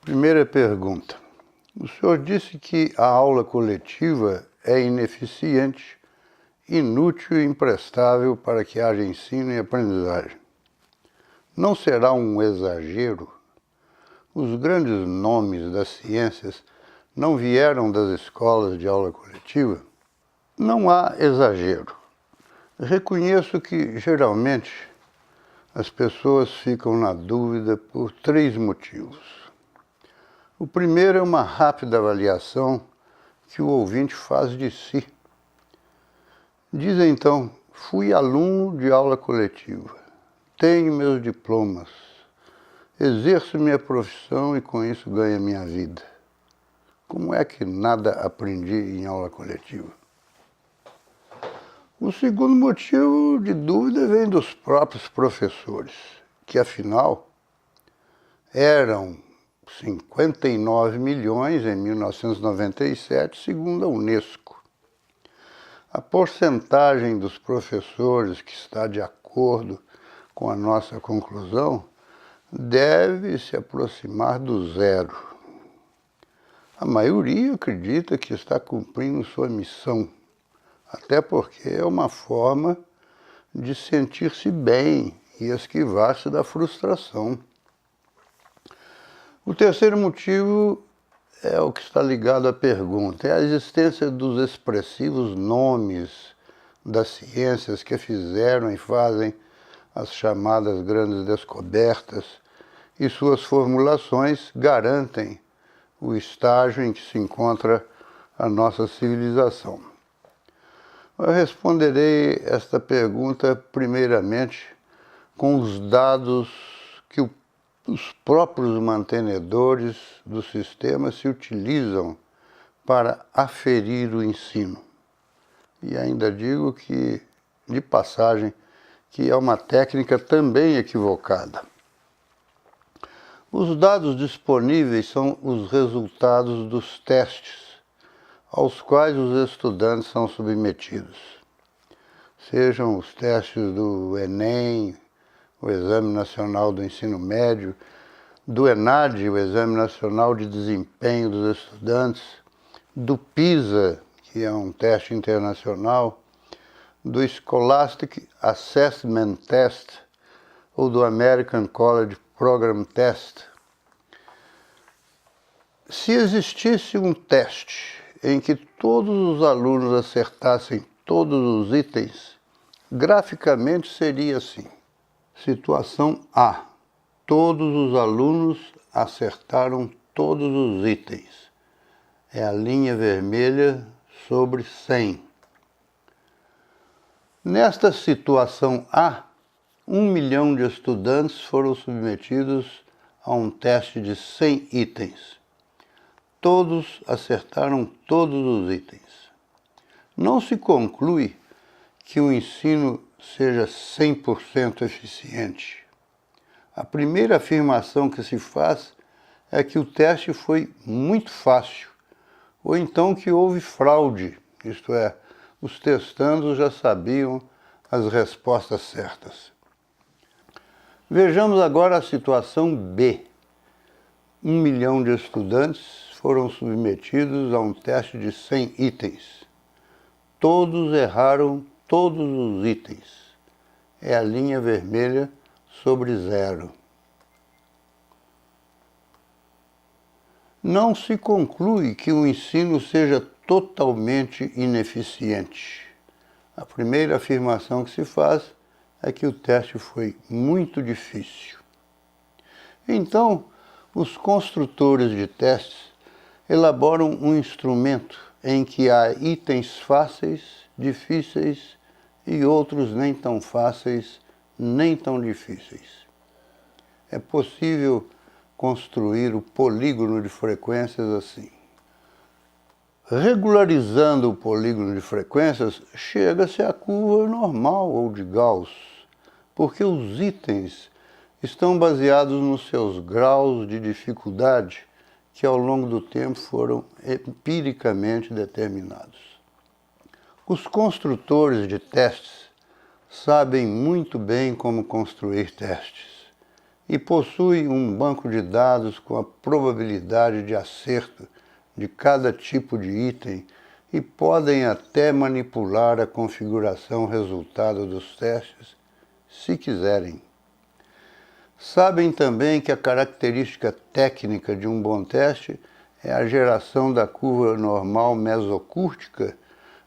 Primeira pergunta. O senhor disse que a aula coletiva é ineficiente, inútil e imprestável para que haja ensino e aprendizagem. Não será um exagero? Os grandes nomes das ciências não vieram das escolas de aula coletiva? Não há exagero. Reconheço que, geralmente, as pessoas ficam na dúvida por três motivos. O primeiro é uma rápida avaliação que o ouvinte faz de si. Diz então: fui aluno de aula coletiva, tenho meus diplomas, exerço minha profissão e com isso ganho minha vida. Como é que nada aprendi em aula coletiva? O segundo motivo de dúvida vem dos próprios professores, que afinal eram 59 milhões em 1997, segundo a Unesco. A porcentagem dos professores que está de acordo com a nossa conclusão deve se aproximar do zero. A maioria acredita que está cumprindo sua missão, até porque é uma forma de sentir-se bem e esquivar-se da frustração. O terceiro motivo é o que está ligado à pergunta, é a existência dos expressivos nomes das ciências que fizeram e fazem as chamadas grandes descobertas, e suas formulações garantem o estágio em que se encontra a nossa civilização. Eu responderei esta pergunta primeiramente com os dados que os próprios mantenedores do sistema se utilizam para aferir o ensino. E ainda digo que, de passagem, que é uma técnica também equivocada. Os dados disponíveis são os resultados dos testes aos quais os estudantes são submetidos. Sejam os testes do Enem, o Exame Nacional do Ensino Médio, do ENAD, o Exame Nacional de Desempenho dos Estudantes, do PISA, que é um teste internacional, do Scholastic Assessment Test ou do American College Program Test. Se existisse um teste em que todos os alunos acertassem todos os itens, graficamente seria assim. Situação A. Todos os alunos acertaram todos os itens. É a linha vermelha sobre 100. Nesta situação A, 1 milhão de estudantes foram submetidos a um teste de 100 itens. Todos acertaram todos os itens. Não se conclui que o ensino seja 100% eficiente. A primeira afirmação que se faz é que o teste foi muito fácil, ou então que houve fraude, isto é, os testandos já sabiam as respostas certas. Vejamos agora a situação B. 1 milhão de estudantes foram submetidos a um teste de 100 itens. Todos erraram todos os itens. É a linha vermelha sobre 0. Não se conclui que o ensino seja totalmente ineficiente. A primeira afirmação que se faz é que o teste foi muito difícil. Então, os construtores de testes elaboram um instrumento em que há itens fáceis, difíceis e outros nem tão fáceis, nem tão difíceis. É possível construir o polígono de frequências assim. Regularizando o polígono de frequências, chega-se à curva normal ou de Gauss, porque os itens estão baseados nos seus graus de dificuldade, que ao longo do tempo foram empiricamente determinados. Os construtores de testes sabem muito bem como construir testes e possui um banco de dados com a probabilidade de acerto de cada tipo de item e podem até manipular a configuração resultado dos testes, se quiserem. Sabem também que a característica técnica de um bom teste é a geração da curva normal mesocúrtica,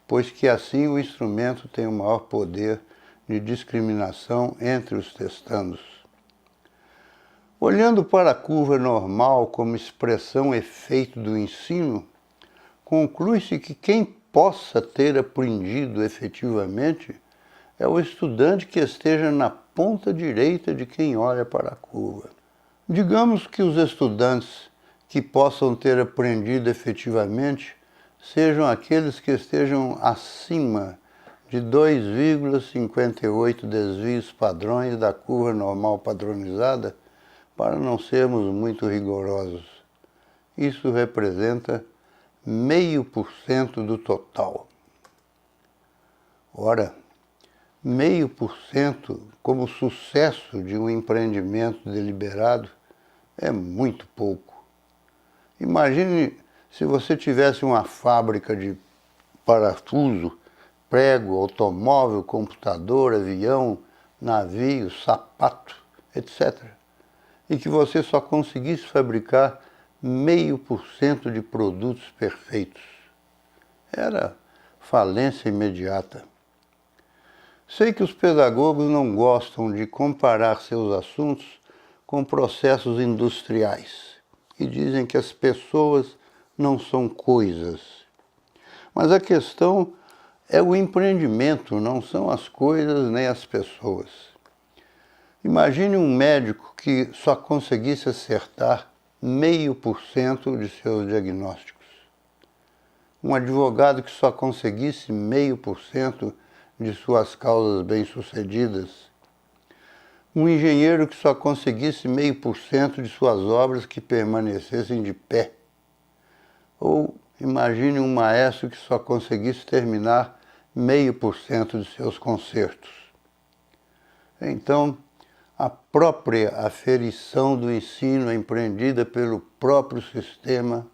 pois que assim o instrumento tem o maior poder de discriminação entre os testandos. Olhando para a curva normal como expressão efeito do ensino, conclui-se que quem possa ter aprendido efetivamente é o estudante que esteja na ponta direita de quem olha para a curva. Digamos que os estudantes que possam ter aprendido efetivamente sejam aqueles que estejam acima de 2,58 desvios padrões da curva normal padronizada, para não sermos muito rigorosos. Isso representa 0,5% do total. Ora, 0,5% como sucesso de um empreendimento deliberado é muito pouco. Imagine se você tivesse uma fábrica de parafuso, prego, automóvel, computador, avião, navio, sapato, etc. E que você só conseguisse fabricar 0,5% de produtos perfeitos. Era falência imediata. Sei que os pedagogos não gostam de comparar seus assuntos com processos industriais e dizem que as pessoas não são coisas. Mas a questão é o empreendimento, não são as coisas nem as pessoas. Imagine um médico que só conseguisse acertar 0,5% de seus diagnósticos. Um advogado que só conseguisse 0,5% de suas causas bem-sucedidas. Um engenheiro que só conseguisse 0,5% de suas obras que permanecessem de pé. Ou imagine um maestro que só conseguisse terminar 0,5% de seus concertos. Então, a própria aferição do ensino empreendida pelo próprio sistema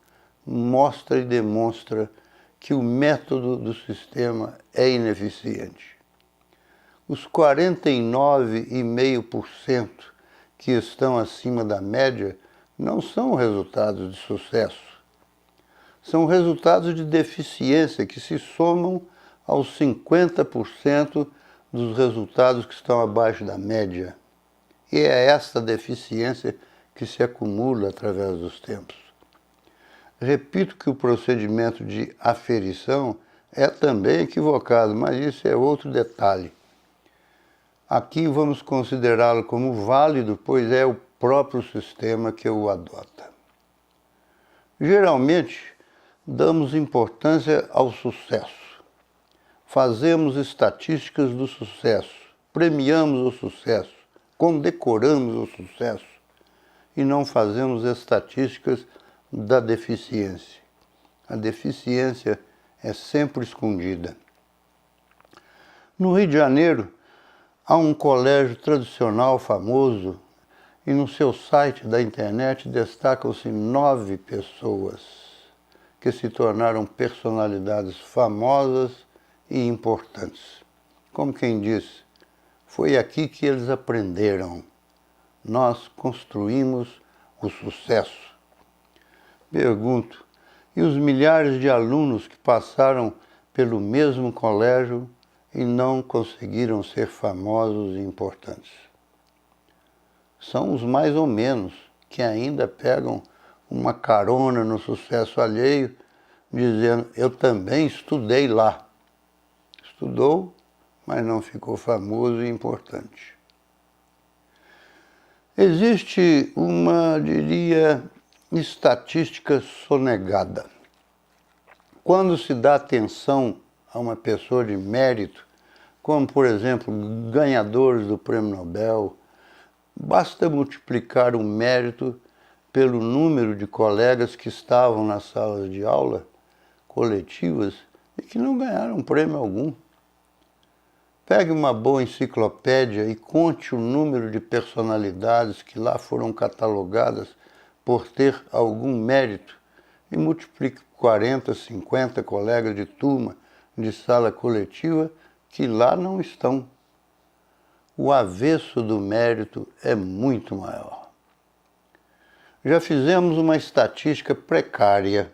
mostra e demonstra que o método do sistema é ineficiente. Os 49,5% que estão acima da média não são resultados de sucesso. São resultados de deficiência que se somam aos 50% dos resultados que estão abaixo da média. E é esta deficiência que se acumula através dos tempos. Repito que o procedimento de aferição é também equivocado, mas isso é outro detalhe. Aqui vamos considerá-lo como válido, pois é o próprio sistema que o adota. Geralmente, damos importância ao sucesso. Fazemos estatísticas do sucesso, premiamos o sucesso, condecoramos o sucesso e não fazemos estatísticas da deficiência. A deficiência é sempre escondida. No Rio de Janeiro, há um colégio tradicional famoso e no seu site da internet destacam-se 9 pessoas que se tornaram personalidades famosas e importantes. Como quem diz, foi aqui que eles aprenderam. Nós construímos o sucesso. Pergunto, e os milhares de alunos que passaram pelo mesmo colégio e não conseguiram ser famosos e importantes? São os mais ou menos que ainda pegam uma carona no sucesso alheio, dizendo, eu também estudei lá. Estudou, mas não ficou famoso e importante. Existe uma, diria, estatística sonegada. Quando se dá atenção a uma pessoa de mérito, como, por exemplo, ganhadores do Prêmio Nobel, basta multiplicar o mérito pelo número de colegas que estavam nas salas de aula coletivas e que não ganharam prêmio algum. Pegue uma boa enciclopédia e conte o número de personalidades que lá foram catalogadas por ter algum mérito e multiplique por 40, 50 colegas de turma de sala coletiva que lá não estão. O avesso do mérito é muito maior. Já fizemos uma estatística precária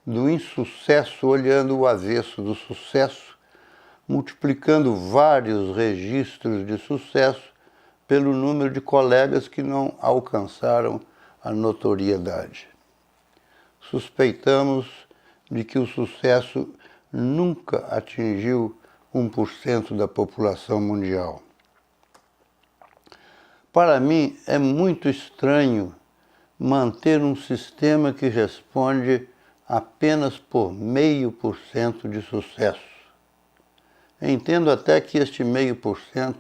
do insucesso olhando o avesso do sucesso, multiplicando vários registros de sucesso pelo número de colegas que não alcançaram a notoriedade. Suspeitamos de que o sucesso nunca atingiu 1% da população mundial. Para mim, é muito estranho manter um sistema que responde apenas por 0,5% de sucesso. Entendo até que este 0,5%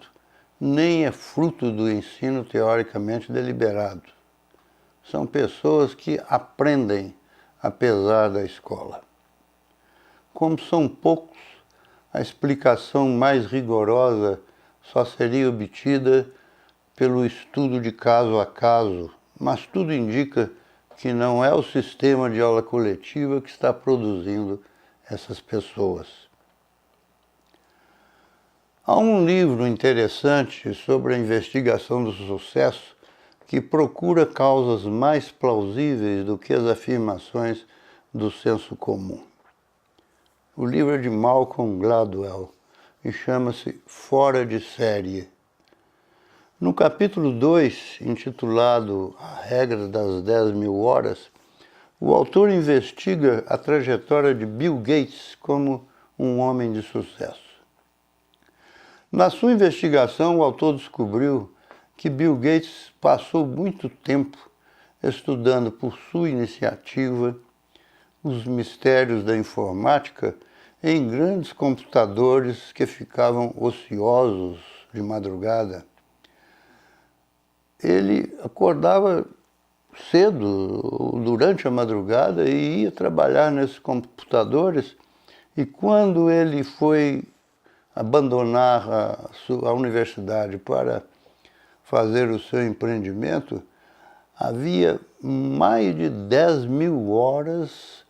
nem é fruto do ensino teoricamente deliberado. São pessoas que aprendem apesar da escola. Como são poucos, a explicação mais rigorosa só seria obtida pelo estudo de caso a caso, mas tudo indica que não é o sistema de aula coletiva que está produzindo essas pessoas. Há um livro interessante sobre a investigação do sucesso que procura causas mais plausíveis do que as afirmações do senso comum. O livro é de Malcolm Gladwell e chama-se Fora de Série. No capítulo 2, intitulado A Regra das 10.000 Horas, o autor investiga a trajetória de Bill Gates como um homem de sucesso. Na sua investigação, o autor descobriu que Bill Gates passou muito tempo estudando por sua iniciativa os mistérios da informática em grandes computadores que ficavam ociosos de madrugada. Ele acordava cedo, durante a madrugada, e ia trabalhar nesses computadores, e quando ele foi abandonar a universidade para fazer o seu empreendimento, havia mais de 10.000 horas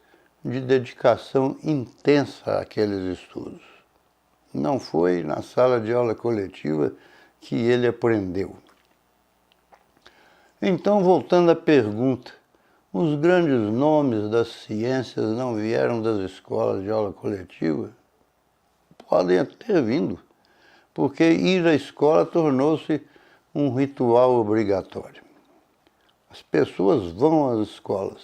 de dedicação intensa àqueles estudos. Não foi na sala de aula coletiva que ele aprendeu. Então, voltando à pergunta, os grandes nomes das ciências não vieram das escolas de aula coletiva? Podem ter vindo, porque ir à escola tornou-se um ritual obrigatório. As pessoas vão às escolas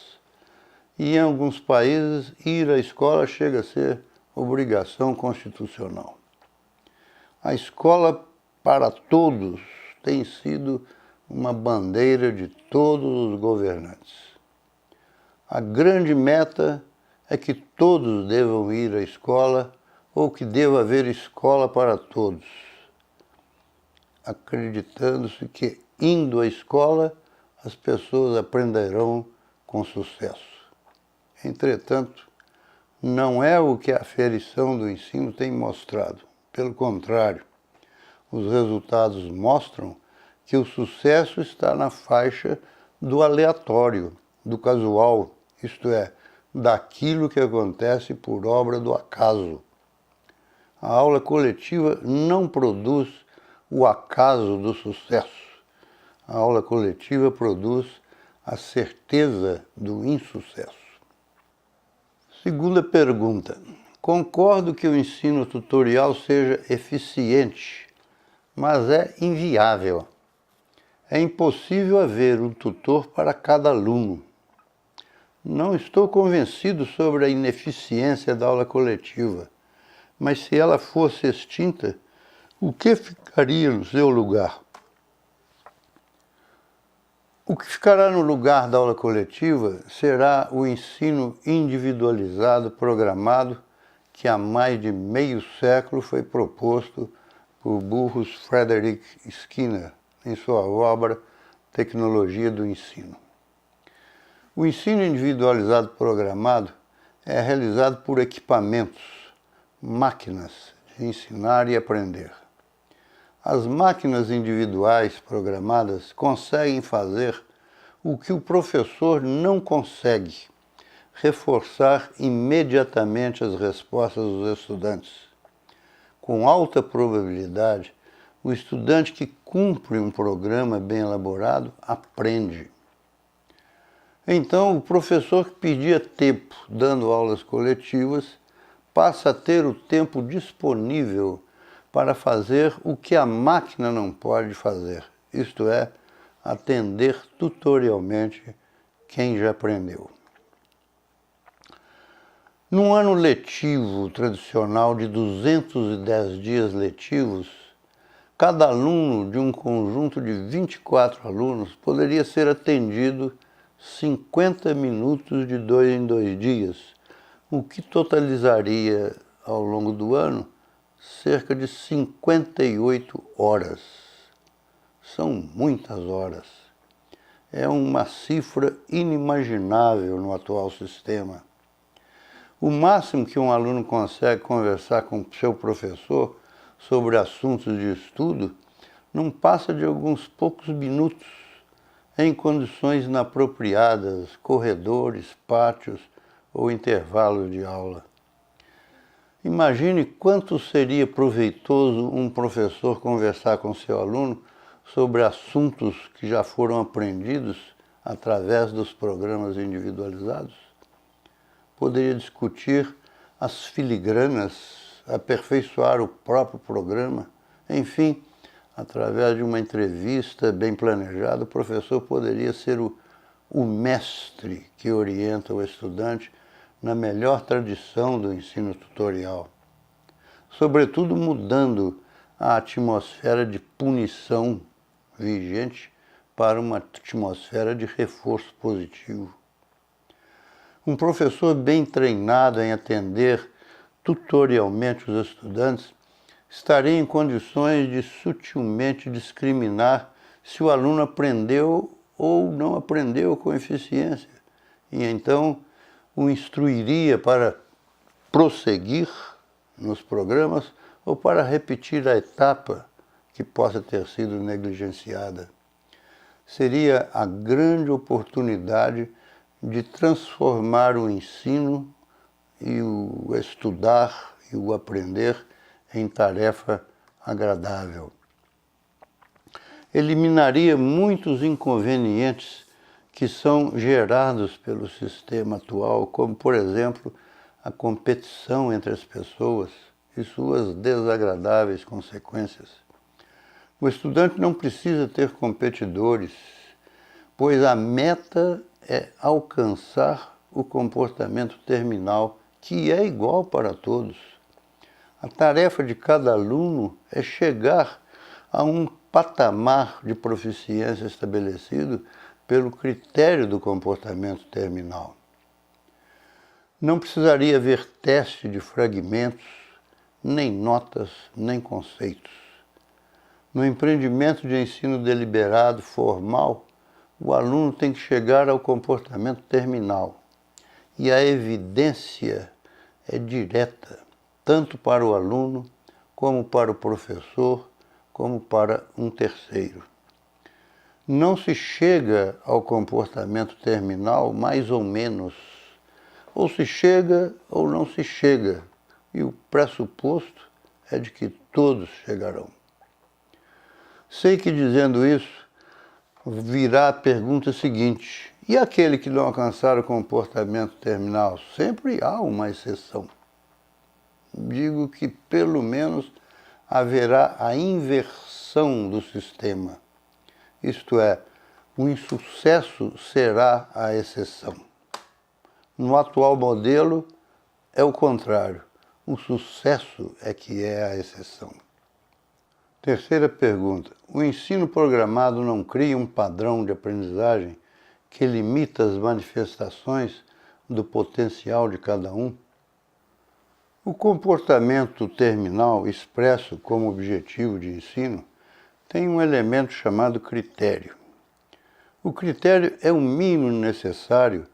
e, em alguns países, ir à escola chega a ser obrigação constitucional. A escola para todos tem sido uma bandeira de todos os governantes. A grande meta é que todos devam ir à escola ou que deva haver escola para todos, acreditando-se que, indo à escola, as pessoas aprenderão com sucesso. Entretanto, não é o que a aferição do ensino tem mostrado. Pelo contrário, os resultados mostram que o sucesso está na faixa do aleatório, do casual, isto é, daquilo que acontece por obra do acaso. A aula coletiva não produz o acaso do sucesso. A aula coletiva produz a certeza do insucesso. Segunda pergunta. Concordo que o ensino tutorial seja eficiente, mas é inviável. É impossível haver um tutor para cada aluno. Não estou convencido sobre a ineficiência da aula coletiva, mas se ela fosse extinta, o que ficaria no seu lugar? O que ficará no lugar da aula coletiva será o ensino individualizado programado que há mais de meio século foi proposto por Burrus Frederic Skinner em sua obra Tecnologia do Ensino. O ensino individualizado programado é realizado por equipamentos, máquinas de ensinar e aprender. As máquinas individuais programadas conseguem fazer o que o professor não consegue: reforçar imediatamente as respostas dos estudantes. Com alta probabilidade, o estudante que cumpre um programa bem elaborado aprende. Então, o professor que perdia tempo dando aulas coletivas passa a ter o tempo disponível para fazer o que a máquina não pode fazer, isto é, atender tutorialmente quem já aprendeu. Num ano letivo tradicional de 210 dias letivos, cada aluno de um conjunto de 24 alunos poderia ser atendido 50 minutos de 2 em 2 dias, o que totalizaria, ao longo do ano, cerca de 58 horas. São muitas horas. É uma cifra inimaginável no atual sistema. O máximo que um aluno consegue conversar com seu professor sobre assuntos de estudo não passa de alguns poucos minutos, em condições inapropriadas, corredores, pátios ou intervalos de aula. Imagine quanto seria proveitoso um professor conversar com seu aluno sobre assuntos que já foram aprendidos através dos programas individualizados. Poderia discutir as filigranas, aperfeiçoar o próprio programa, enfim, através de uma entrevista bem planejada, o professor poderia ser o mestre que orienta o estudante na melhor tradição do ensino tutorial, sobretudo mudando a atmosfera de punição vigente para uma atmosfera de reforço positivo. Um professor bem treinado em atender tutorialmente os estudantes estaria em condições de sutilmente discriminar se o aluno aprendeu ou não aprendeu com eficiência, e então o instruiria para prosseguir nos programas ou para repetir a etapa que possa ter sido negligenciada. Seria a grande oportunidade de transformar o ensino e o estudar e o aprender em tarefa agradável. Eliminaria muitos inconvenientes que são gerados pelo sistema atual, como, por exemplo, a competição entre as pessoas e suas desagradáveis consequências. O estudante não precisa ter competidores, pois a meta é alcançar o comportamento terminal, que é igual para todos. A tarefa de cada aluno é chegar a um patamar de proficiência estabelecido pelo critério do comportamento terminal. Não precisaria haver teste de fragmentos, nem notas, nem conceitos. No empreendimento de ensino deliberado formal, o aluno tem que chegar ao comportamento terminal. E a evidência é direta, tanto para o aluno, como para o professor, como para um terceiro. Não se chega ao comportamento terminal mais ou menos. Ou se chega ou não se chega. E o pressuposto é de que todos chegarão. Sei que dizendo isso, virá a pergunta seguinte: e aquele que não alcançar o comportamento terminal? Sempre há uma exceção. Digo que pelo menos haverá a inversão do sistema. Isto é, o insucesso será a exceção. No atual modelo é o contrário. O sucesso é que é a exceção. Terceira pergunta: o ensino programado não cria um padrão de aprendizagem que limita as manifestações do potencial de cada um? O comportamento terminal, expresso como objetivo de ensino, tem um elemento chamado critério. O critério é o mínimo necessário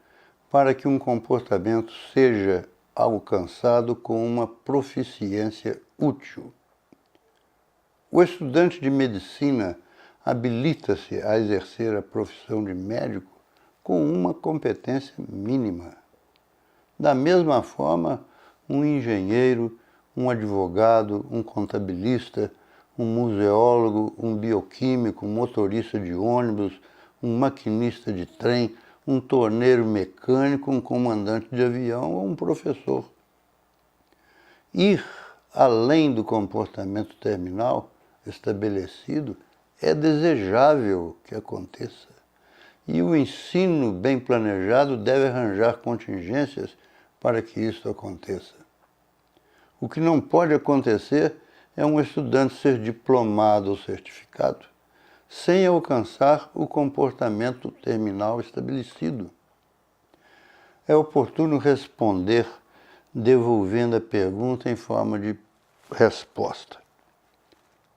para que um comportamento seja alcançado com uma proficiência útil. O estudante de medicina habilita-se a exercer a profissão de médico com uma competência mínima. Da mesma forma, um engenheiro, um advogado, um contabilista, um museólogo, um bioquímico, um motorista de ônibus, um maquinista de trem, um torneiro mecânico, um comandante de avião ou um professor. Ir além do comportamento terminal estabelecido é desejável que aconteça. E o ensino bem planejado deve arranjar contingências para que isso aconteça. O que não pode acontecer é um estudante ser diplomado ou certificado sem alcançar o comportamento terminal estabelecido. É oportuno responder devolvendo a pergunta em forma de resposta.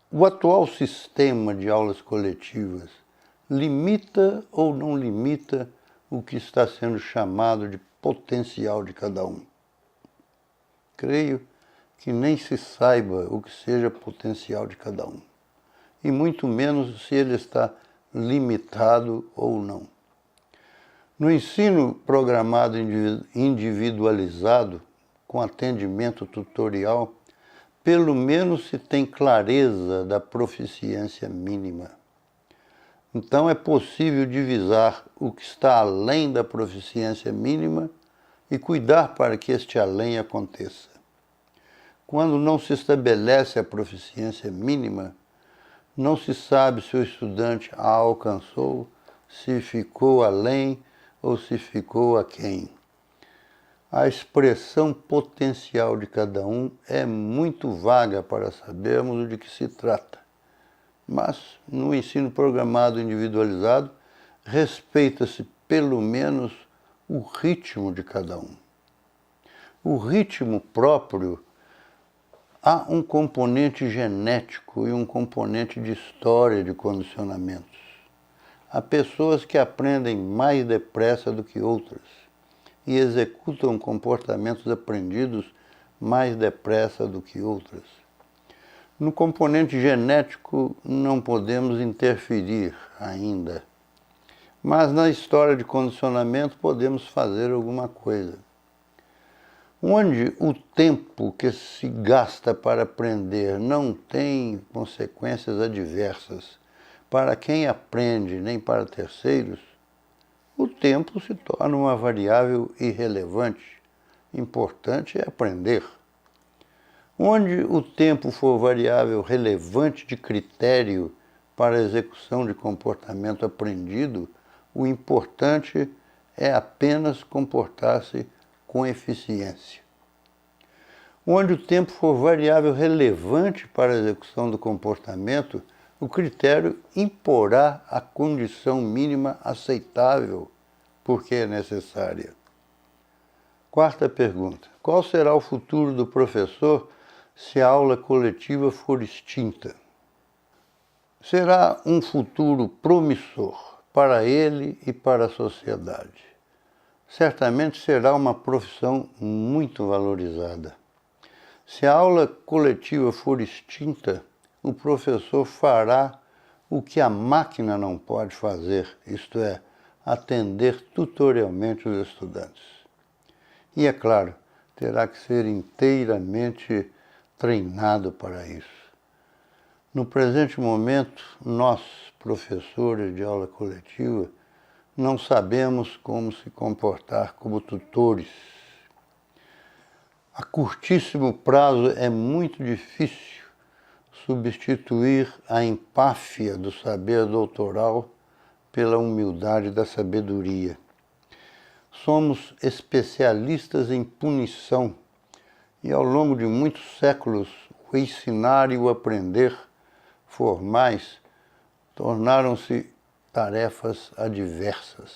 O atual sistema de aulas coletivas limita ou não limita o que está sendo chamado de potencial de cada um? Creio que nem se saiba o que seja potencial de cada um, e muito menos se ele está limitado ou não. No ensino programado individualizado, com atendimento tutorial, pelo menos se tem clareza da proficiência mínima. Então é possível divisar o que está além da proficiência mínima e cuidar para que este além aconteça. Quando não se estabelece a proficiência mínima, não se sabe se o estudante a alcançou, se ficou além ou se ficou aquém. A expressão potencial de cada um é muito vaga para sabermos de que se trata. Mas, no ensino programado individualizado, respeita-se pelo menos o ritmo de cada um. O ritmo próprio, há um componente genético e um componente de história de condicionamentos. Há pessoas que aprendem mais depressa do que outras e executam comportamentos aprendidos mais depressa do que outras. No componente genético não podemos interferir ainda, mas na história de condicionamento podemos fazer alguma coisa. Onde o tempo que se gasta para aprender não tem consequências adversas para quem aprende nem para terceiros, o tempo se torna uma variável irrelevante. Importante é aprender. Onde o tempo for variável relevante de critério para a execução de comportamento aprendido, o importante é apenas comportar-se com eficiência. Onde o tempo for variável relevante para a execução do comportamento, o critério imporá a condição mínima aceitável, porque é necessária. Quarta pergunta. Qual será o futuro do professor se a aula coletiva for extinta? Será um futuro promissor para ele e para a sociedade. Certamente será uma profissão muito valorizada. Se a aula coletiva for extinta, o professor fará o que a máquina não pode fazer, isto é, atender tutorialmente os estudantes. E, é claro, terá que ser inteiramente treinado para isso. No presente momento, nós, professores de aula coletiva, não sabemos como se comportar como tutores. A curtíssimo prazo é muito difícil substituir a empáfia do saber doutoral pela humildade da sabedoria. Somos especialistas em punição e ao longo de muitos séculos o ensinar e o aprender formais tornaram-se tarefas adversas.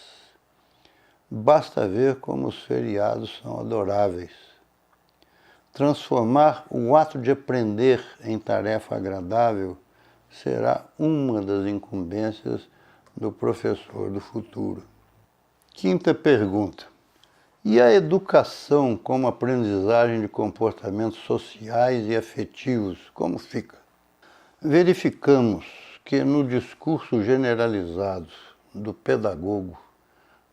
Basta ver como os feriados são adoráveis. Transformar o ato de aprender em tarefa agradável será uma das incumbências do professor do futuro. Quinta pergunta. E a educação como aprendizagem de comportamentos sociais e afetivos, como fica? verificamos que no discurso generalizado do pedagogo,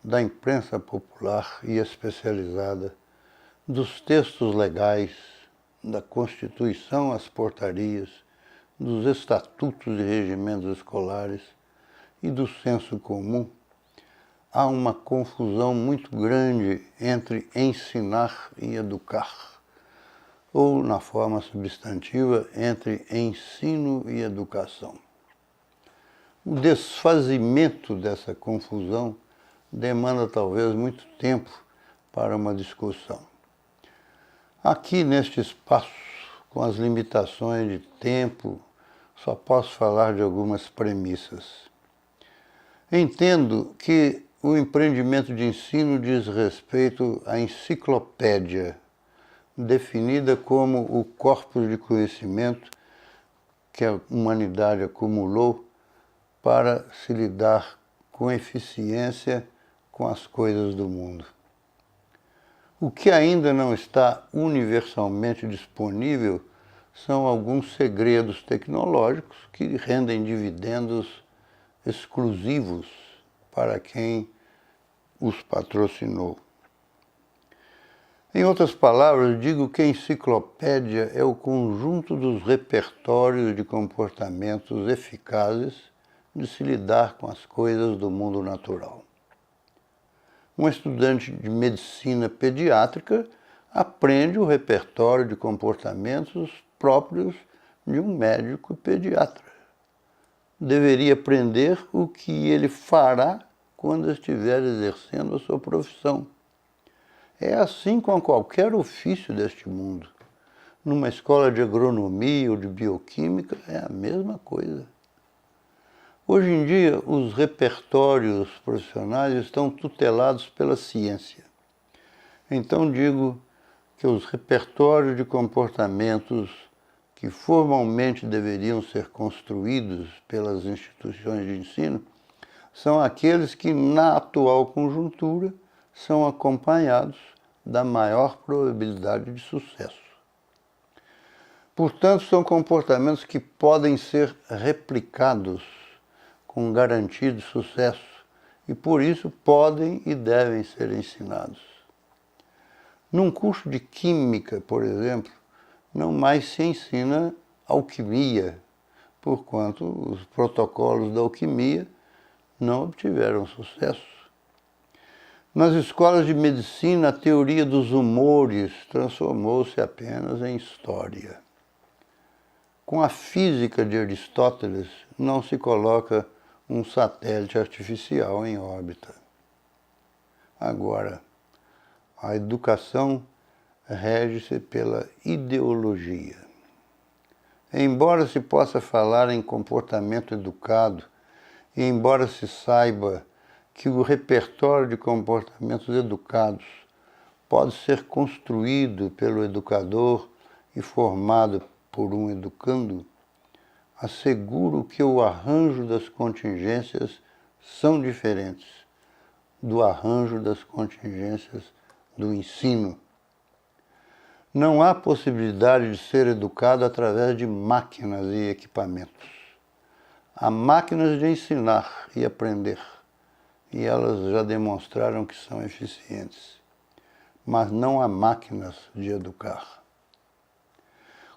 da imprensa popular e especializada, dos textos legais, da Constituição às portarias, dos estatutos e regimentos escolares e do senso comum, há uma confusão muito grande entre ensinar e educar, ou, na forma substantiva, entre ensino e educação. O desfazimento dessa confusão demanda talvez muito tempo para uma discussão. Aqui, neste espaço, com as limitações de tempo, só posso falar de algumas premissas. Entendo que o empreendimento de ensino diz respeito à enciclopédia, definida como o corpus de conhecimento que a humanidade acumulou para se lidar com eficiência com as coisas do mundo. O que ainda não está universalmente disponível são alguns segredos tecnológicos que rendem dividendos exclusivos para quem os patrocinou. Em outras palavras, digo que a enciclopédia é o conjunto dos repertórios de comportamentos eficazes de se lidar com as coisas do mundo natural. Um estudante de medicina pediátrica aprende o repertório de comportamentos próprios de um médico pediatra. Deveria aprender o que ele fará quando estiver exercendo a sua profissão. É assim com qualquer ofício deste mundo. Numa escola de agronomia ou de bioquímica é a mesma coisa. Hoje em dia, os repertórios profissionais estão tutelados pela ciência. Então digo que os repertórios de comportamentos que formalmente deveriam ser construídos pelas instituições de ensino são aqueles que, na atual conjuntura, são acompanhados da maior probabilidade de sucesso. Portanto, são comportamentos que podem ser replicados com garantia de sucesso e, por isso, podem e devem ser ensinados. Num curso de química, por exemplo, não mais se ensina alquimia, porquanto os protocolos da alquimia não obtiveram sucesso. Nas escolas de medicina, a teoria dos humores transformou-se apenas em história. Com a física de Aristóteles, não se coloca um satélite artificial em órbita. Agora, a educação rege-se pela ideologia. Embora se possa falar em comportamento educado, e embora se saiba que o repertório de comportamentos educados pode ser construído pelo educador e formado por um educando, asseguro que o arranjo das contingências são diferentes do arranjo das contingências do ensino. Não há possibilidade de ser educado através de máquinas e equipamentos. Há máquinas de ensinar e aprender, e elas já demonstraram que são eficientes. Mas não há máquinas de educar.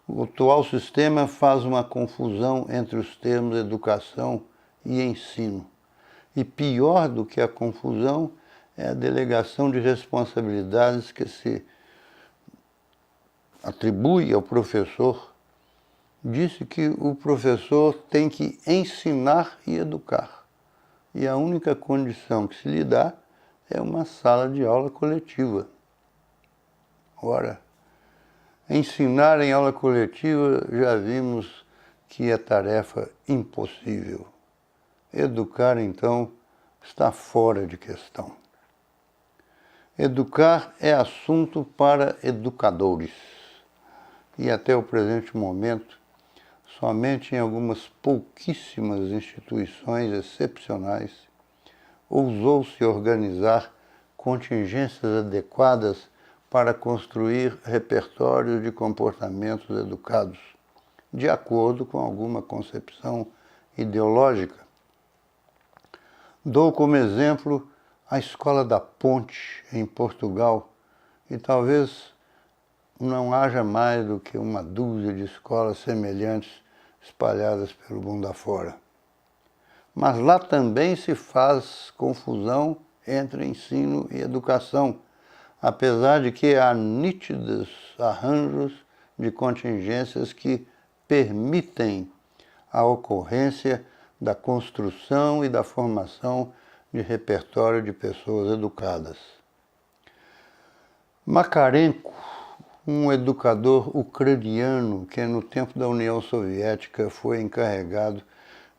O atual sistema faz uma confusão entre os termos educação e ensino. E pior do que a confusão é a delegação de responsabilidades que se atribui ao professor. Disse que o professor tem que ensinar e educar. E a única condição que se lhe dá é uma sala de aula coletiva. Ora, ensinar em aula coletiva já vimos que é tarefa impossível. Educar, então, está fora de questão. Educar é assunto para educadores. E até o presente momento, somente em algumas pouquíssimas instituições excepcionais ousou-se organizar contingências adequadas para construir repertórios de comportamentos educados, de acordo com alguma concepção ideológica. Dou como exemplo a Escola da Ponte, em Portugal, e talvez não haja mais do que uma dúzia de escolas semelhantes espalhadas pelo mundo afora. Mas lá também se faz confusão entre ensino e educação, apesar de que há nítidos arranjos de contingências que permitem a ocorrência da construção e da formação de repertório de pessoas educadas. Makarenko, um educador ucraniano que no tempo da União Soviética foi encarregado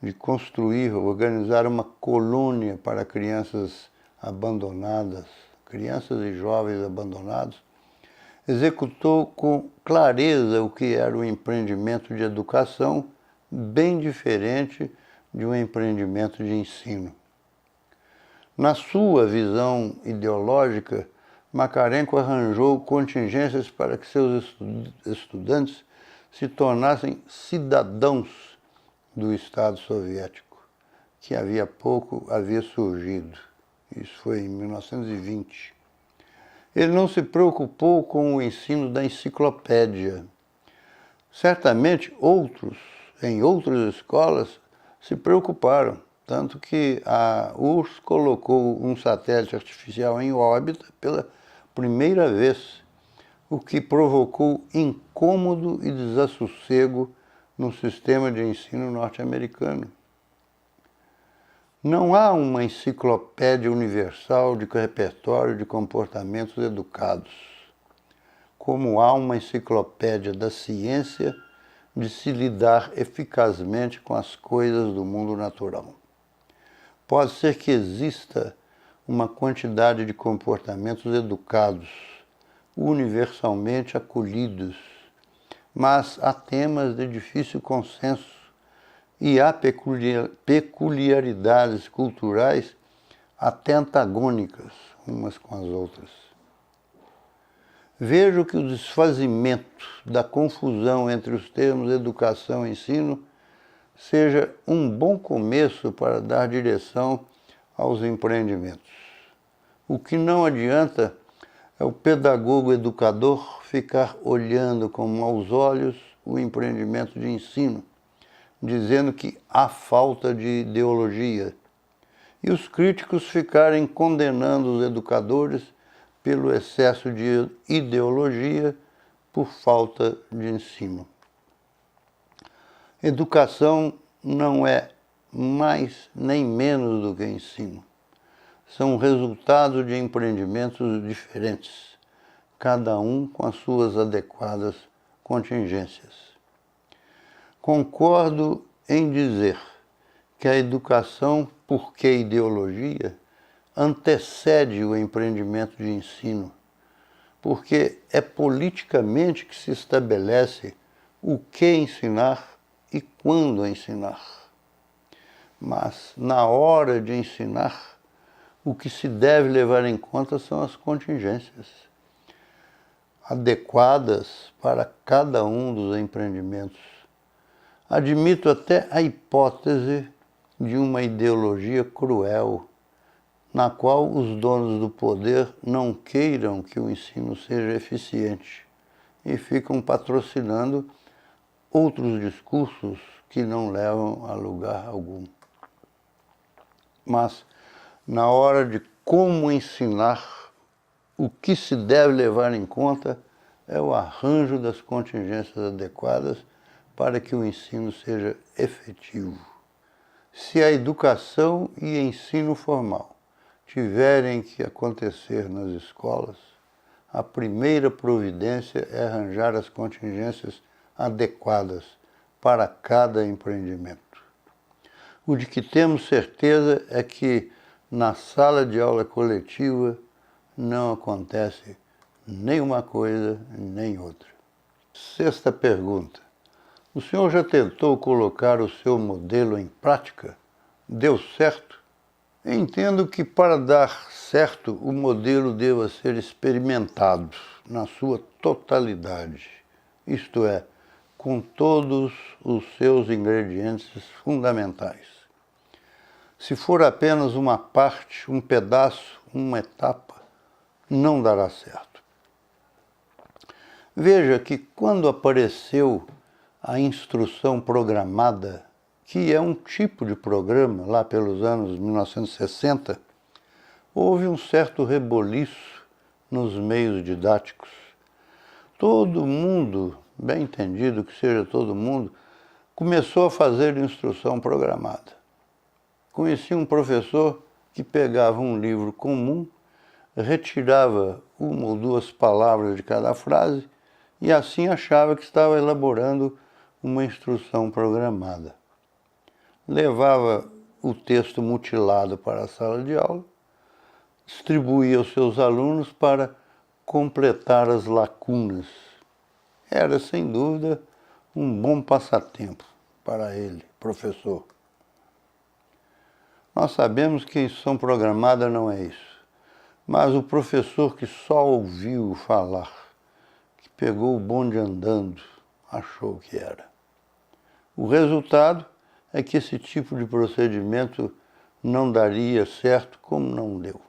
de construir, organizar uma colônia para crianças abandonadas, crianças e jovens abandonados, executou com clareza o que era um empreendimento de educação bem diferente de um empreendimento de ensino. Na sua visão ideológica, Makarenko arranjou contingências para que seus estudantes se tornassem cidadãos do Estado soviético, que havia pouco havia surgido. Isso foi em 1920. Ele não se preocupou com o ensino da enciclopédia. Certamente outros, em outras escolas, se preocuparam, tanto que a URSS colocou um satélite artificial em órbita pela primeira vez, o que provocou incômodo e desassossego no sistema de ensino norte-americano. Não há uma enciclopédia universal de repertório de comportamentos educados, como há uma enciclopédia da ciência de se lidar eficazmente com as coisas do mundo natural. Pode ser que exista uma quantidade de comportamentos educados, universalmente acolhidos, mas há temas de difícil consenso e há peculiaridades culturais até antagônicas umas com as outras. Vejo que o desfazimento da confusão entre os termos educação e ensino seja um bom começo para dar direção aos empreendimentos. O que não adianta é o pedagogo educador ficar olhando com maus olhos o empreendimento de ensino, dizendo que há falta de ideologia, e os críticos ficarem condenando os educadores pelo excesso de ideologia por falta de ensino. Educação não é mais nem menos do que ensino. São resultados de empreendimentos diferentes, cada um com as suas adequadas contingências. Concordo em dizer que a educação, porque ideologia, antecede o empreendimento de ensino, porque é politicamente que se estabelece o que ensinar e quando ensinar. Mas, na hora de ensinar, o que se deve levar em conta são as contingências adequadas para cada um dos empreendimentos. Admito até a hipótese de uma ideologia cruel, na qual os donos do poder não queiram que o ensino seja eficiente e ficam patrocinando outros discursos que não levam a lugar algum. Mas, na hora de como ensinar, o que se deve levar em conta é o arranjo das contingências adequadas para que o ensino seja efetivo. Se a educação e ensino formal tiverem que acontecer nas escolas, a primeira providência é arranjar as contingências adequadas para cada empreendimento. O de que temos certeza é que na sala de aula coletiva não acontece nem uma coisa nem outra. Sexta pergunta. O senhor já tentou colocar o seu modelo em prática? Deu certo? Entendo que para dar certo o modelo deva ser experimentado na sua totalidade, isto é, com todos os seus ingredientes fundamentais. Se for apenas uma parte, um pedaço, uma etapa, não dará certo. Veja que quando apareceu a instrução programada, que é um tipo de programa lá pelos anos 1960, houve um certo reboliço nos meios didáticos. Todo mundo, bem entendido que seja todo mundo, começou a fazer instrução programada. Conheci um professor que pegava um livro comum, retirava uma ou duas palavras de cada frase e assim achava que estava elaborando uma instrução programada. Levava o texto mutilado para a sala de aula, distribuía aos seus alunos para completar as lacunas. Era, sem dúvida, um bom passatempo para ele, professor. Nós sabemos que a instrução programada não é isso, mas o professor que só ouviu falar, que pegou o bonde andando, achou que era. O resultado é que esse tipo de procedimento não daria certo como não deu.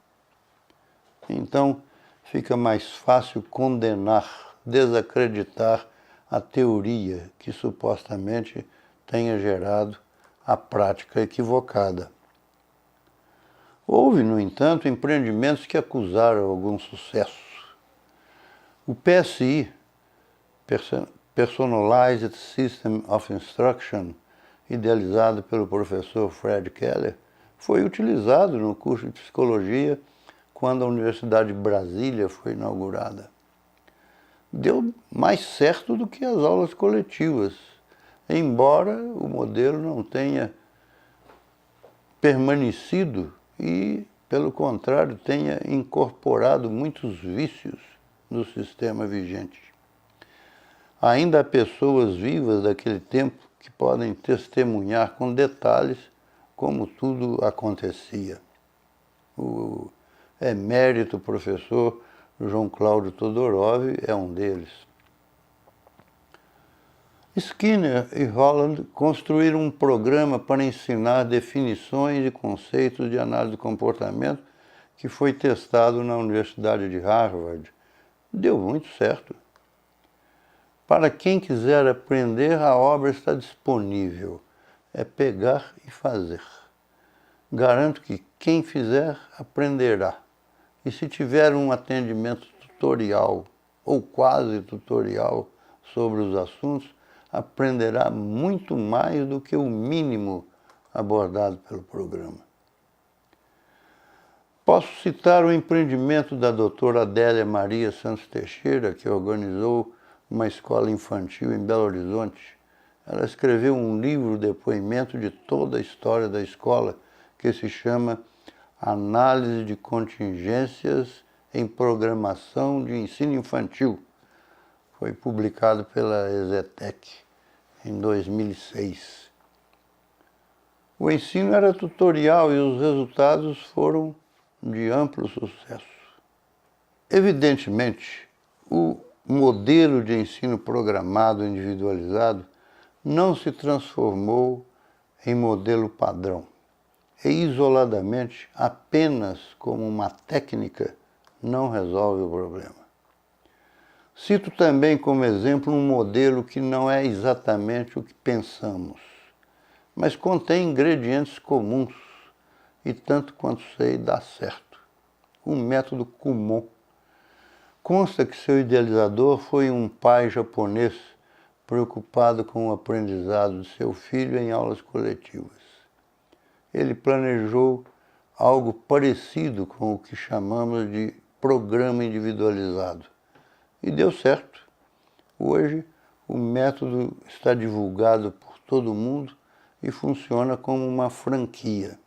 Então, fica mais fácil condenar, desacreditar a teoria que supostamente tenha gerado a prática equivocada. Houve, no entanto, empreendimentos que acusaram algum sucesso. O PSI, Personalized System of Instruction, idealizado pelo professor Fred Keller, foi utilizado no curso de psicologia quando a Universidade de Brasília foi inaugurada. Deu mais certo do que as aulas coletivas, embora o modelo não tenha permanecido e, pelo contrário, tenha incorporado muitos vícios no sistema vigente. Ainda há pessoas vivas daquele tempo que podem testemunhar com detalhes como tudo acontecia. O emérito professor João Cláudio Todorov é um deles. Skinner e Holland construíram um programa para ensinar definições e conceitos de análise do comportamento que foi testado na Universidade de Harvard. Deu muito certo. Para quem quiser aprender, a obra está disponível. É pegar e fazer. Garanto que quem fizer, aprenderá. E se tiver um atendimento tutorial ou quase tutorial sobre os assuntos, aprenderá muito mais do que o mínimo abordado pelo programa. Posso citar o empreendimento da doutora Adélia Maria Santos Teixeira, que organizou uma escola infantil em Belo Horizonte. Ela escreveu um livro depoimento de toda a história da escola, que se chama Análise de Contingências em Programação de Ensino Infantil. Foi publicado pela EZTEC em 2006. O ensino era tutorial e os resultados foram de amplo sucesso. Evidentemente, o modelo de ensino programado individualizado não se transformou em modelo padrão e, isoladamente, apenas como uma técnica, não resolve o problema. Cito também como exemplo um modelo que não é exatamente o que pensamos, mas contém ingredientes comuns e, tanto quanto sei, dá certo. O método Kumon. Consta que seu idealizador foi um pai japonês preocupado com o aprendizado de seu filho em aulas coletivas. Ele planejou algo parecido com o que chamamos de programa individualizado. E deu certo. Hoje, o método está divulgado por todo mundo e funciona como uma franquia.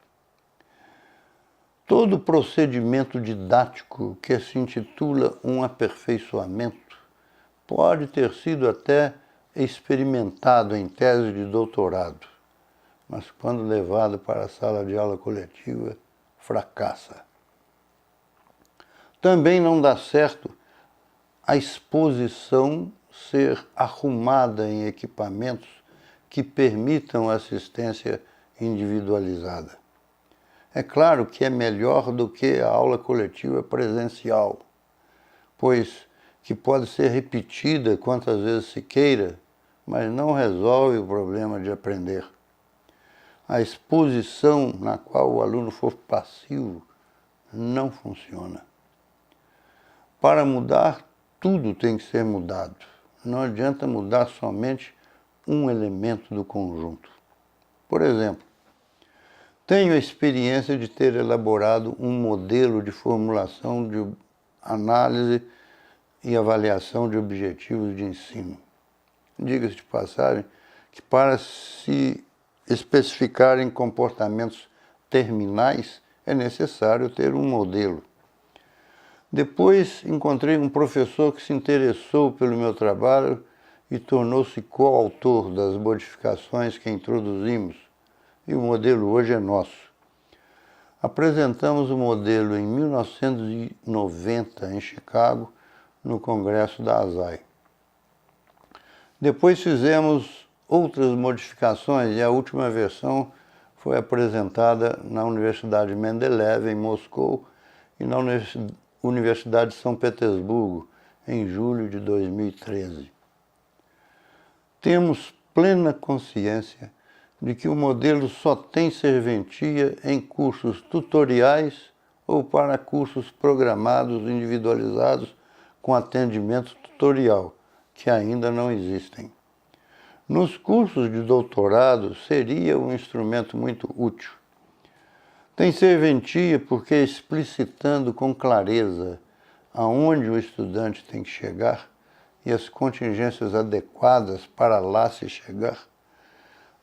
Todo procedimento didático que se intitula um aperfeiçoamento pode ter sido até experimentado em tese de doutorado, mas quando levado para a sala de aula coletiva, fracassa. Também não dá certo a exposição ser arrumada em equipamentos que permitam assistência individualizada. É claro que é melhor do que a aula coletiva presencial, pois que pode ser repetida quantas vezes se queira, mas não resolve o problema de aprender. A exposição na qual o aluno for passivo não funciona. Para mudar, tudo tem que ser mudado. Não adianta mudar somente um elemento do conjunto. Por exemplo, tenho a experiência de ter elaborado um modelo de formulação de análise e avaliação de objetivos de ensino. Diga-se de passagem que para se especificar em comportamentos terminais é necessário ter um modelo. Depois encontrei um professor que se interessou pelo meu trabalho e tornou-se coautor das modificações que introduzimos, e o modelo hoje é nosso. Apresentamos o modelo em 1990 em Chicago, no congresso da ASAI. Depois fizemos outras modificações e a última versão foi apresentada na Universidade Mendeleev, em Moscou, e na Universidade de São Petersburgo, em julho de 2013. Temos plena consciência de que o modelo só tem serventia em cursos tutoriais ou para cursos programados individualizados com atendimento tutorial, que ainda não existem. Nos cursos de doutorado seria um instrumento muito útil. Tem serventia porque, explicitando com clareza aonde o estudante tem que chegar e as contingências adequadas para lá se chegar,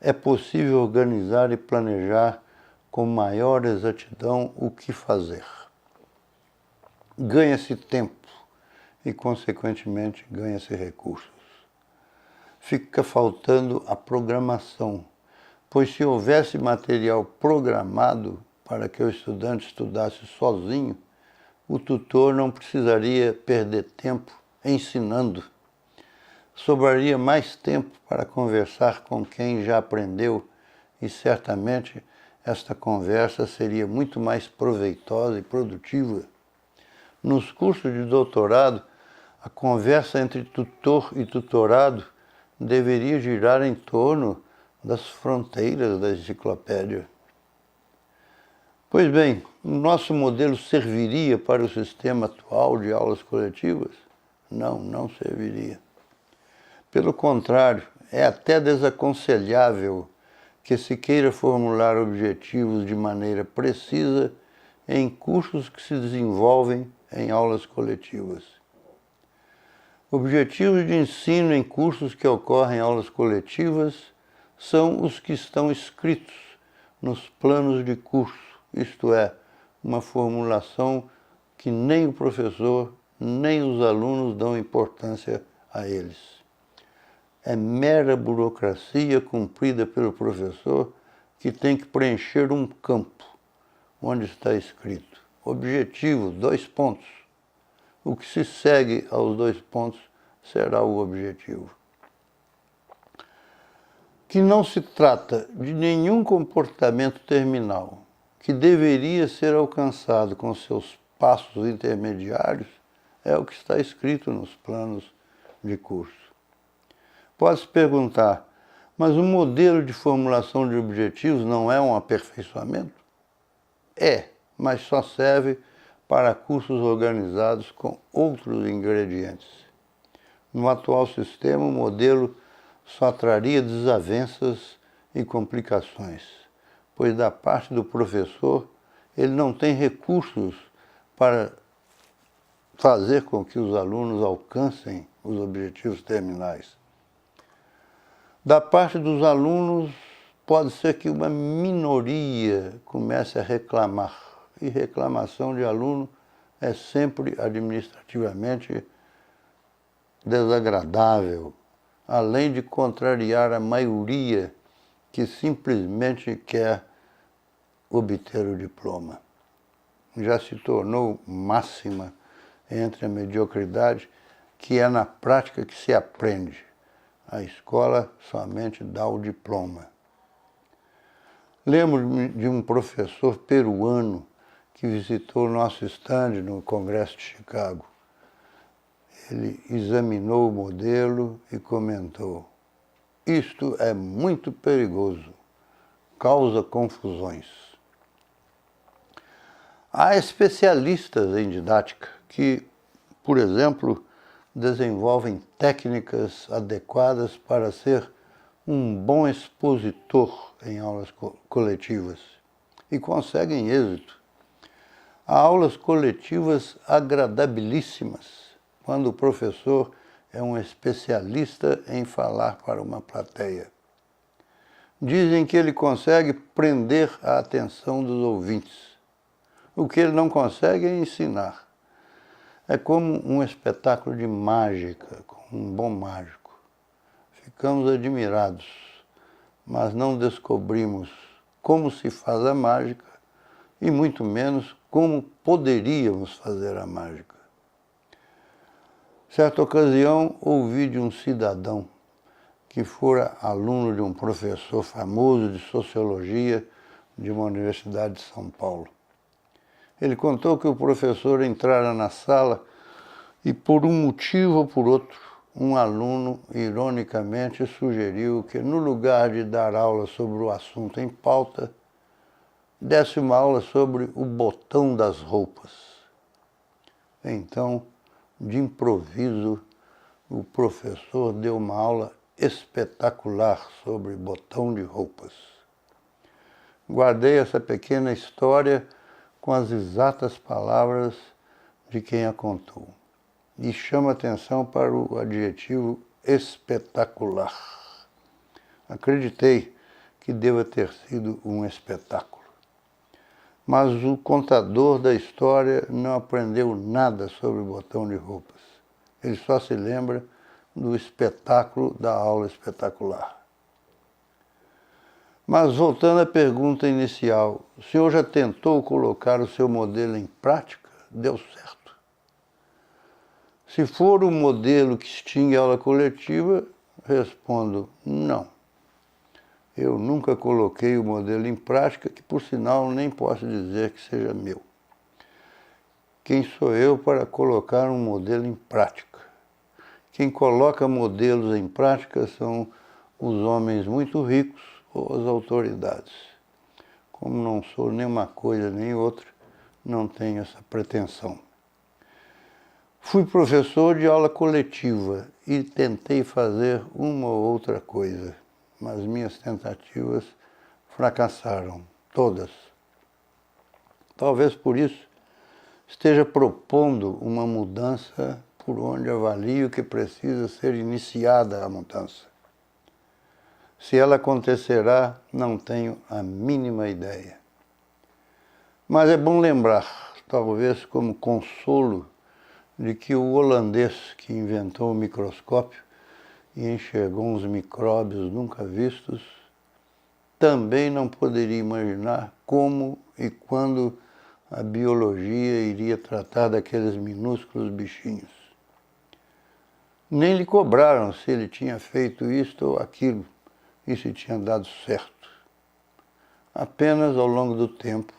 é possível organizar e planejar com maior exatidão o que fazer. Ganha-se tempo e, consequentemente, ganha-se recursos. Fica faltando a programação, pois se houvesse material programado para que o estudante estudasse sozinho, o tutor não precisaria perder tempo ensinando. Sobraria mais tempo para conversar com quem já aprendeu e certamente esta conversa seria muito mais proveitosa e produtiva. Nos cursos de doutorado, a conversa entre tutor e tutorado deveria girar em torno das fronteiras da enciclopédia. Pois bem, o nosso modelo serviria para o sistema atual de aulas coletivas? Não, não serviria. Pelo contrário, é até desaconselhável que se queira formular objetivos de maneira precisa em cursos que se desenvolvem em aulas coletivas. Objetivos de ensino em cursos que ocorrem em aulas coletivas são os que estão escritos nos planos de curso, isto é, uma formulação que nem o professor nem os alunos dão importância a eles. É mera burocracia cumprida pelo professor que tem que preencher um campo onde está escrito objetivo, 2 pontos. O que se segue aos 2 pontos será o objetivo. Que não se trata de nenhum comportamento terminal que deveria ser alcançado com seus passos intermediários é o que está escrito nos planos de curso. Pode-se perguntar, mas o modelo de formulação de objetivos não é um aperfeiçoamento? É, mas só serve para cursos organizados com outros ingredientes. No atual sistema, o modelo só traria desavenças e complicações, pois da parte do professor ele não tem recursos para fazer com que os alunos alcancem os objetivos terminais. Da parte dos alunos, pode ser que uma minoria comece a reclamar, e reclamação de aluno é sempre administrativamente desagradável, além de contrariar a maioria que simplesmente quer obter o diploma. Já se tornou máxima entre a mediocridade que é na prática que se aprende. A escola somente dá o diploma. Lembro-me de um professor peruano que visitou nosso estande no Congresso de Chicago. Ele examinou o modelo e comentou: "Isto é muito perigoso, causa confusões." Há especialistas em didática que, por exemplo, desenvolvem técnicas adequadas para ser um bom expositor em aulas coletivas e conseguem êxito. Há aulas coletivas agradabilíssimas quando o professor é um especialista em falar para uma plateia. Dizem que ele consegue prender a atenção dos ouvintes. O que ele não consegue é ensinar. É como um espetáculo de mágica, com um bom mágico. Ficamos admirados, mas não descobrimos como se faz a mágica e muito menos como poderíamos fazer a mágica. Certa ocasião, ouvi de um cidadão que fora aluno de um professor famoso de sociologia de uma universidade de São Paulo. Ele contou que o professor entrara na sala e, por um motivo ou por outro, um aluno, ironicamente, sugeriu que, no lugar de dar aula sobre o assunto em pauta, desse uma aula sobre o botão das roupas. Então, de improviso, o professor deu uma aula espetacular sobre botão de roupas. Guardei essa pequena história com as exatas palavras de quem a contou. E chama atenção para o adjetivo espetacular. Acreditei que deva ter sido um espetáculo. Mas o contador da história não aprendeu nada sobre botão de roupas. Ele só se lembra do espetáculo da aula espetacular. Mas voltando à pergunta inicial, o senhor já tentou colocar o seu modelo em prática? Deu certo? Se for o modelo que extingue a aula coletiva, respondo não. Eu nunca coloquei o modelo em prática, que por sinal nem posso dizer que seja meu. Quem sou eu para colocar um modelo em prática? Quem coloca modelos em prática são os homens muito ricos ou as autoridades. Como não sou nem uma coisa nem outra, não tenho essa pretensão. Fui professor de aula coletiva e tentei fazer uma ou outra coisa, mas minhas tentativas fracassaram, todas. Talvez por isso esteja propondo uma mudança por onde avalio que precisa ser iniciada a mudança. Se ela acontecerá, não tenho a mínima ideia. Mas é bom lembrar, talvez como consolo, de que o holandês que inventou o microscópio e enxergou uns micróbios nunca vistos, também não poderia imaginar como e quando a biologia iria tratar daqueles minúsculos bichinhos. Nem lhe cobraram se ele tinha feito isto ou aquilo e se tinha dado certo. Apenas ao longo do tempo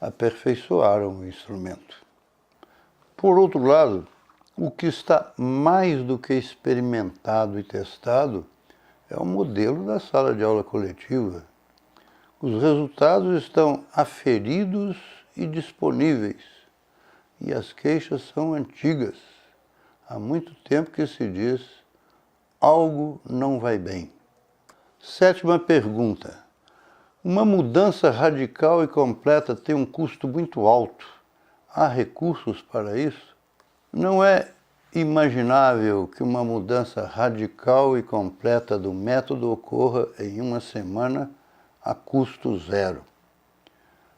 aperfeiçoaram o instrumento. Por outro lado, o que está mais do que experimentado e testado é o modelo da sala de aula coletiva. Os resultados estão aferidos e disponíveis, e as queixas são antigas. Há muito tempo que se diz: algo não vai bem. Sétima pergunta. Uma mudança radical e completa tem um custo muito alto. Há recursos para isso? Não é imaginável que uma mudança radical e completa do método ocorra em uma semana a custo zero.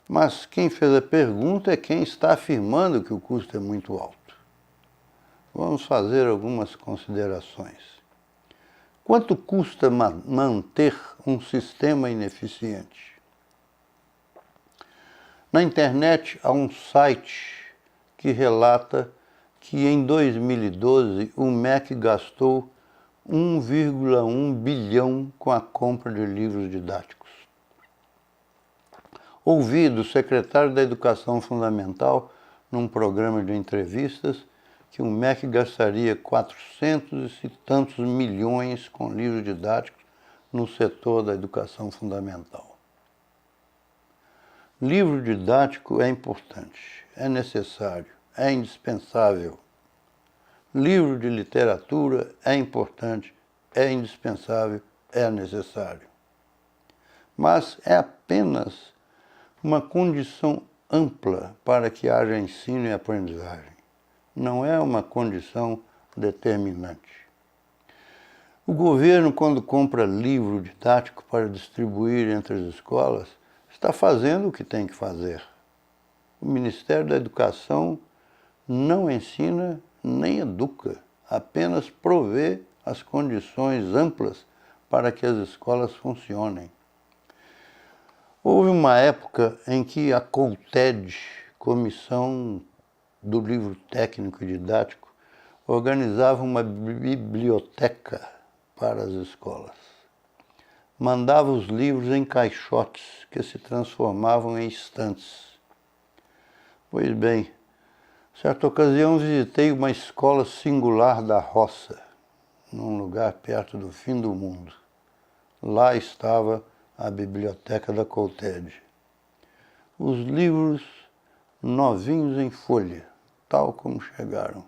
Mas quem fez a pergunta é quem está afirmando que o custo é muito alto. Vamos fazer algumas considerações. Quanto custa manter um sistema ineficiente? Na internet há um site que relata que em 2012 o MEC gastou 1,1 bilhão com a compra de livros didáticos. Ouvi do secretário da Educação Fundamental, num programa de entrevistas, que o MEC gastaria 400 e tantos milhões com livros didáticos no setor da educação fundamental. Livro didático é importante, é necessário, é indispensável. Livro de literatura é importante, é indispensável, é necessário. Mas é apenas uma condição ampla para que haja ensino e aprendizagem. Não é uma condição determinante. O governo, quando compra livro didático para distribuir entre as escolas, está fazendo o que tem que fazer. O Ministério da Educação não ensina nem educa, apenas provê as condições amplas para que as escolas funcionem. Houve uma época em que a COUTED, Comissão do Livro Técnico e Didático, organizava uma biblioteca para as escolas. Mandava os livros em caixotes que se transformavam em estantes. Pois bem, certa ocasião visitei uma escola singular da roça, num lugar perto do fim do mundo. Lá estava a biblioteca da COUTED. Os livros novinhos em folha, tal como chegaram.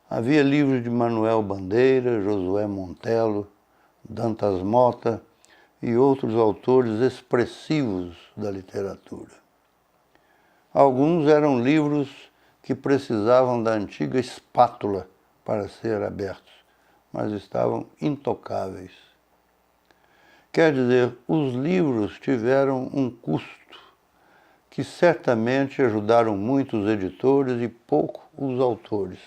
Havia livros de Manuel Bandeira, Josué Montelo, Dantas Mota e outros autores expressivos da literatura. Alguns eram livros que precisavam da antiga espátula para ser abertos, mas estavam intocáveis. Quer dizer, os livros tiveram um custo que certamente ajudaram muito os editores e pouco os autores,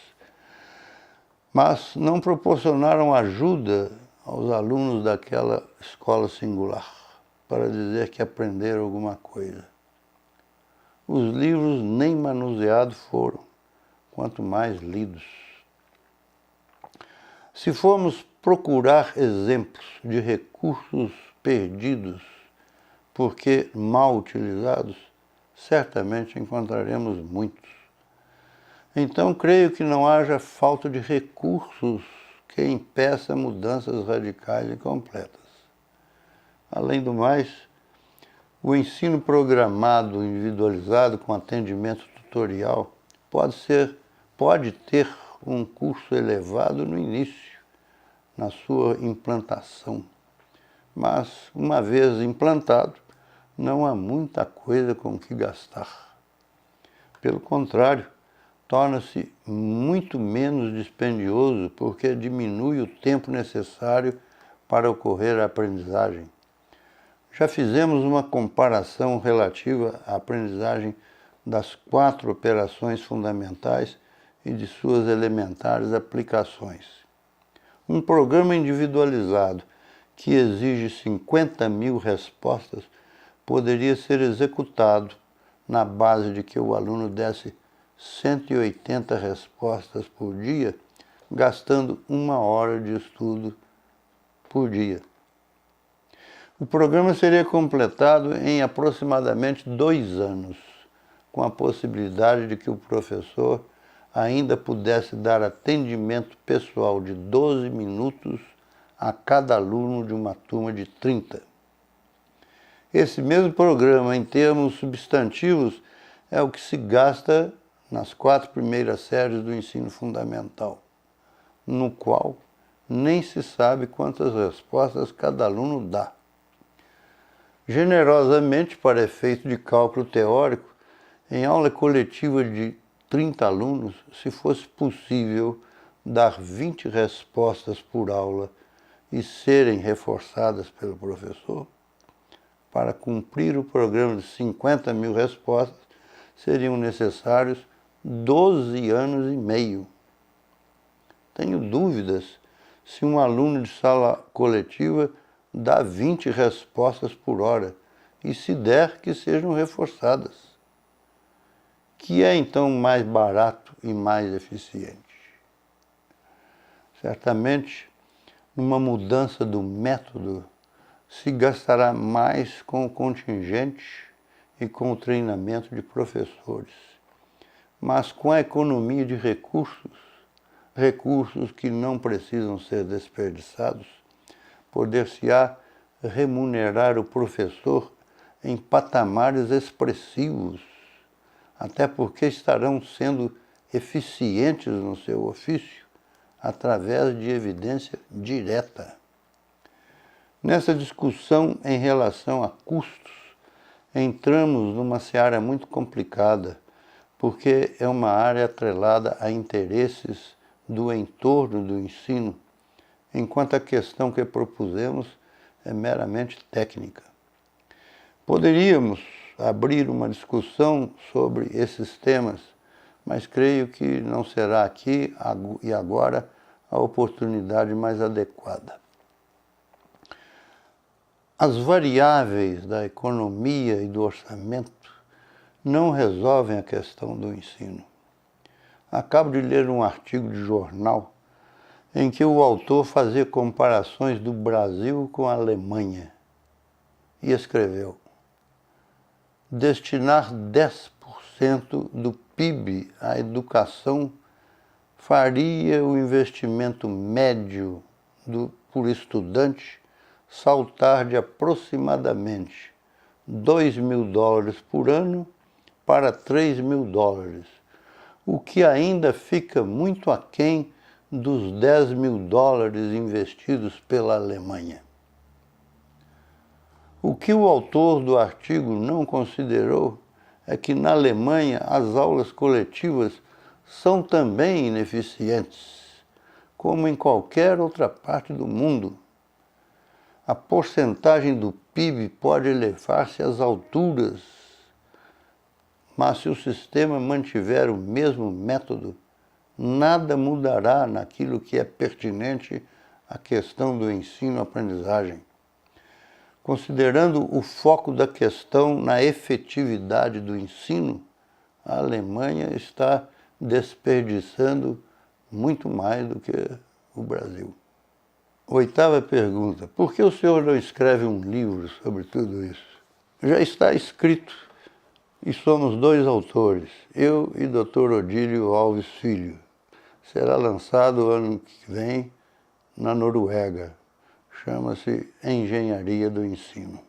mas não proporcionaram ajuda aos alunos daquela escola singular para dizer que aprenderam alguma coisa. Os livros nem manuseados foram, quanto mais lidos. Se formos procurar exemplos de recursos perdidos porque mal utilizados, certamente encontraremos muitos. Então, creio que não haja falta de recursos que impeça mudanças radicais e completas. Além do mais, o ensino programado, individualizado, com atendimento tutorial, pode ter um custo elevado no início, na sua implantação. Mas, uma vez implantado, não há muita coisa com que gastar. Pelo contrário, torna-se muito menos dispendioso porque diminui o tempo necessário para ocorrer a aprendizagem. Já fizemos uma comparação relativa à aprendizagem das 4 operações fundamentais e de suas elementares aplicações. Um programa individualizado que exige 50.000 respostas poderia ser executado na base de que o aluno desse 180 respostas por dia, gastando 1 hora de estudo por dia. O programa seria completado em aproximadamente 2 anos, com a possibilidade de que o professor ainda pudesse dar atendimento pessoal de 12 minutos a cada aluno de uma turma de 30. Esse mesmo programa, em termos substantivos, é o que se gasta nas 4 primeiras séries do ensino fundamental, no qual nem se sabe quantas respostas cada aluno dá. Generosamente, para efeito de cálculo teórico, em aula coletiva de 30 alunos, se fosse possível dar 20 respostas por aula e serem reforçadas pelo professor, para cumprir o programa de 50.000 respostas, seriam necessários 12 anos e meio. Tenho dúvidas se um aluno de sala coletiva dá 20 respostas por hora, e se der, que sejam reforçadas. Que é então mais barato e mais eficiente. Certamente, numa mudança do método, se gastará mais com o contingente e com o treinamento de professores, mas com a economia de recursos que não precisam ser desperdiçados, poder-se-á remunerar o professor em patamares expressivos, até porque estarão sendo eficientes no seu ofício através de evidência direta. Nessa discussão em relação a custos, entramos numa seara muito complicada, porque é uma área atrelada a interesses do entorno do ensino, enquanto a questão que propusemos é meramente técnica. Poderíamos abrir uma discussão sobre esses temas, mas creio que não será aqui e agora a oportunidade mais adequada. As variáveis da economia e do orçamento não resolvem a questão do ensino. Acabo de ler um artigo de jornal em que o autor fazia comparações do Brasil com a Alemanha e escreveu: destinar 10% do PIB à educação faria o investimento médio por estudante saltar de aproximadamente $2.000 por ano para $3.000, o que ainda fica muito aquém dos $10.000 investidos pela Alemanha. O que o autor do artigo não considerou é que na Alemanha as aulas coletivas são também ineficientes, como em qualquer outra parte do mundo. A porcentagem do PIB pode elevar-se às alturas, mas se o sistema mantiver o mesmo método, nada mudará naquilo que é pertinente à questão do ensino-aprendizagem. Considerando o foco da questão na efetividade do ensino, a Alemanha está desperdiçando muito mais do que o Brasil. Oitava pergunta: por que o senhor não escreve um livro sobre tudo isso? Já está escrito e somos dois autores, eu e Dr. Odílio Alves Filho. Será lançado ano que vem na Noruega. Chama-se Engenharia do Ensino.